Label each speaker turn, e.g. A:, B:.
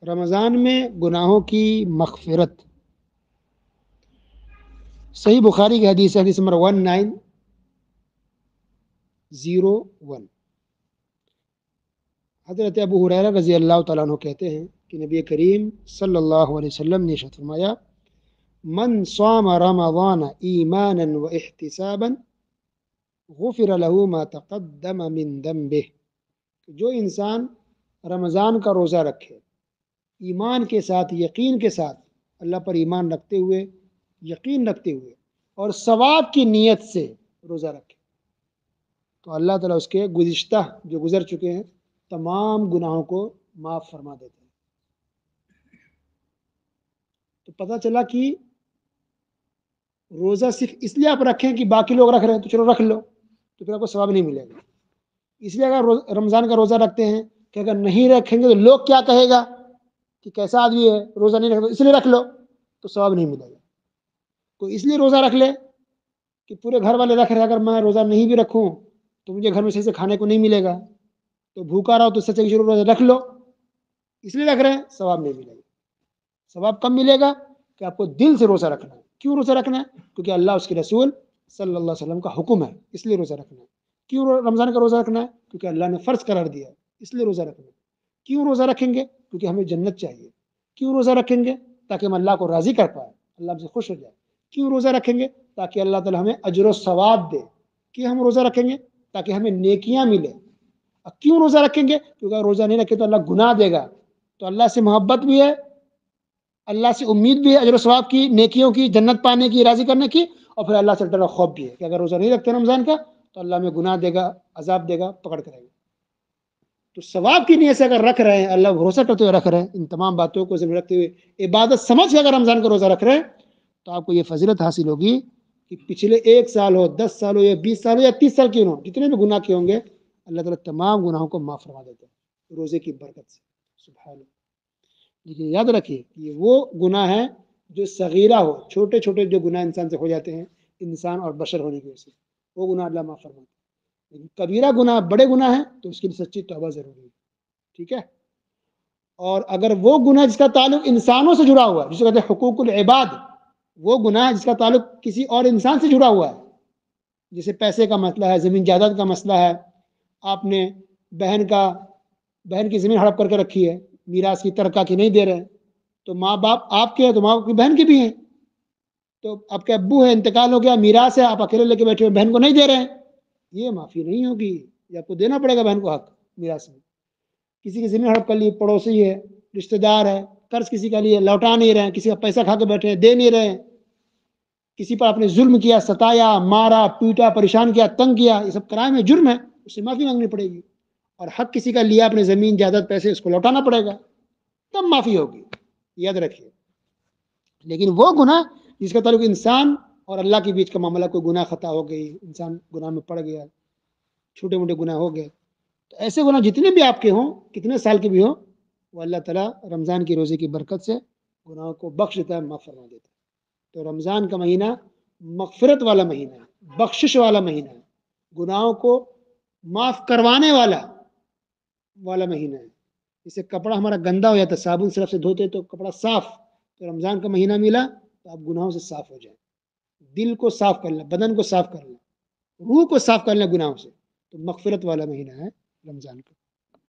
A: رمضان میں گناہوں کی مغفرت۔ صحیح بخاری کی حدیث ہے، حدیث نمبر 1901۔ حضرت ابو ہریرہ رضی اللہ تعالیٰ عنہ کہتے ہیں کہ نبی کریم صلی اللہ علیہ وسلم نے ارشاد فرمایا، من صام رمضان ایمانا و احتسابا غفر له ما تقدم من ذنبه۔ جو انسان رمضان کا روزہ رکھے ایمان کے ساتھ، یقین کے ساتھ، اللہ پر ایمان رکھتے ہوئے، یقین رکھتے ہوئے اور ثواب کی نیت سے روزہ رکھے، تو اللہ تعالیٰ اس کے گزشتہ جو گزر چکے ہیں تمام گناہوں کو معاف فرما دیتے ہیں۔ تو پتہ چلا کہ روزہ صرف اس لیے آپ رکھیں کہ باقی لوگ رکھ رہے ہیں تو چلو رکھ لو، تو پھر آپ کو ثواب نہیں ملے گا۔ اس لیے اگر رمضان کا روزہ رکھتے ہیں کہ اگر نہیں رکھیں گے تو لوگ کیا کہے گا کہ کیسا آدمی ہے روزہ نہیں رکھتا، اس لیے رکھ لو، تو ثواب نہیں ملے گا۔ کوئی اس لیے روزہ رکھ لے کہ پورے گھر والے رکھ رہے، اگر میں روزہ نہیں بھی رکھوں تو مجھے گھر میں صحیح سے کھانے کو نہیں ملے گا، تو بھوکا رہو تو اس سے اچھا کہ چلو روزہ رکھ لو، اس لیے رکھ رہے ہیں، ثواب نہیں ملے گا۔ ثواب کب ملے گا؟ کہ آپ کو دل سے روزہ رکھنا ہے۔ کیوں روزہ رکھنا ہے؟ کیونکہ اللہ اس کے رسول صلی اللہ علیہ وسلم کا حکم ہے، اس لیے روزہ رکھنا ہے۔ کیوں رمضان کا روزہ رکھنا ہے؟ کیونکہ اللہ نے فرض قرار دیا ہے، اس لیے روزہ رکھنا ہے۔ کیوں روزہ رکھیں گے؟ کیونکہ ہمیں جنت چاہیے۔ کیوں روزہ رکھیں گے؟ تاکہ ہم اللہ کو راضی کر پائیں، اللہ ہم سے خوش ہو جائے۔ کیوں روزہ رکھیں گے؟ تاکہ اللہ تعالی ہمیں اجر و ثواب دے۔ کیوں ہم روزہ رکھیں گے؟ تاکہ ہمیں نیکیاں ملے۔ اور کیوں روزہ رکھیں گے؟ کیونکہ اگر روزہ نہیں رکھے تو اللہ گناہ دے گا، تو اللہ سے محبت بھی ہے، اللہ سے امید بھی ہے اجر و ثواب کی، نیکیوں کی، جنت پانے کی، راضی کرنے کی، اور پھر اللہ سے ڈر و خوف بھی ہے کہ اگر روزہ نہیں رکھتے رمضان کا تو اللہ ہمیں گناہ دے گا، عذاب دے گا، پکڑ کرے گا۔ تو ثواب کی نیت سے اگر رکھ رہے ہیں، اللہ بھروسہ کرتے ہوئے رکھ رہے ہیں، ان تمام باتوں کو ذہن میں رکھتے ہوئے عبادت سمجھ کے اگر رمضان کا روزہ رکھ رہے ہیں، تو آپ کو یہ فضیلت حاصل ہوگی کہ پچھلے 1 سال ہو، 10 سال ہو، یا 20 سال ہو، یا 30 سال کیوں نہ ہو، جتنے بھی گناہ کیے ہوں گے اللہ تعالیٰ تمام گناہوں کو معاف فرما دیتے ہیں روزے کی برکت سے۔ سبحان اللہ۔ لیکن یاد رکھیے یہ وہ گناہ ہے جو صغیرہ ہو، چھوٹے چھوٹے جو گناہ انسان سے ہو جاتے ہیں انسان اور بشر ہونے کی وجہ سے، وہ گناہ اللہ معاف فرماتا ہے۔ لیکن کبیرہ گناہ، بڑے گناہ ہیں تو اس کی سچی توبہ ضروری ہے، ٹھیک ہے۔ اور اگر وہ گناہ جس کا تعلق انسانوں سے جڑا ہوا ہے، جسے کہتے ہیں حقوق العباد، وہ گناہ جس کا تعلق کسی اور انسان سے جڑا ہوا ہے، جیسے پیسے کا مسئلہ ہے، زمین جائیداد کا مسئلہ ہے، آپ نے بہن کی زمین ہڑپ کر کے رکھی ہے، میراث کی ترکہ کی نہیں دے رہے ہیں، تو ماں باپ آپ کے ہیں تو ماں باپ کی بہن کے بھی ہیں، تو آپ کے ابو ہے، انتقال ہو گیا، میراث ہے، آپ اکیلے لے کے بیٹھے ہوئے، بہن کو نہیں دے رہے ہیں، یہ معافی نہیں ہوگی، یہ آپ کو دینا پڑے گا بہن کو حق میراث میں۔ کسی کی زمین ہڑپ کر لی، پڑوسی ہے، رشتہ دار ہے، قرض کسی کا لیے لوٹا نہیں رہے ہیں، کسی کا پیسہ کھا کے بیٹھے ہیں، دے نہیں رہے ہیں، کسی پر آپ نے ظلم کیا، ستایا، مارا، پیٹا، پریشان کیا، تنگ کیا، یہ سب کرائم ہے، جرم ہے، اس سے معافی مانگنی پڑے گی۔ اور حق کسی کا لیا، اپنے زمین جائیداد پیسے، اس کو لوٹانا پڑے گا، تب معافی ہوگی، یاد رکھیے۔ لیکن وہ گناہ جس کا تعلق انسان اور اللہ کے بیچ کا معاملہ، کوئی گناہ خطا ہو گئی، انسان گناہ میں پڑ گیا، چھوٹے موٹے گناہ ہو گئے، تو ایسے گناہ جتنے بھی آپ کے ہوں، کتنے سال کے بھی ہوں، وہ اللہ تعالیٰ رمضان کی روزے کی برکت سے گناہوں کو بخش دیتا ہے، معاف فرما دیتا ہے۔ تو رمضان کا مہینہ مغفرت والا مہینہ ہے، بخشش والا مہینہ ہے، گناہوں کو معاف کروانے والا مہینہ ہے۔ جیسے کپڑا ہمارا گندا ہو جاتا ہے، صابن صرف سے دھوتے تو کپڑا صاف، تو رمضان کا مہینہ ملا تو آپ گناہوں سے صاف ہو جائیں، دل کو صاف کر لیں، بدن کو صاف کر لیں، روح کو صاف کر لیں گناہوں سے، تو مغفرت والا مہینہ ہے رمضان کا۔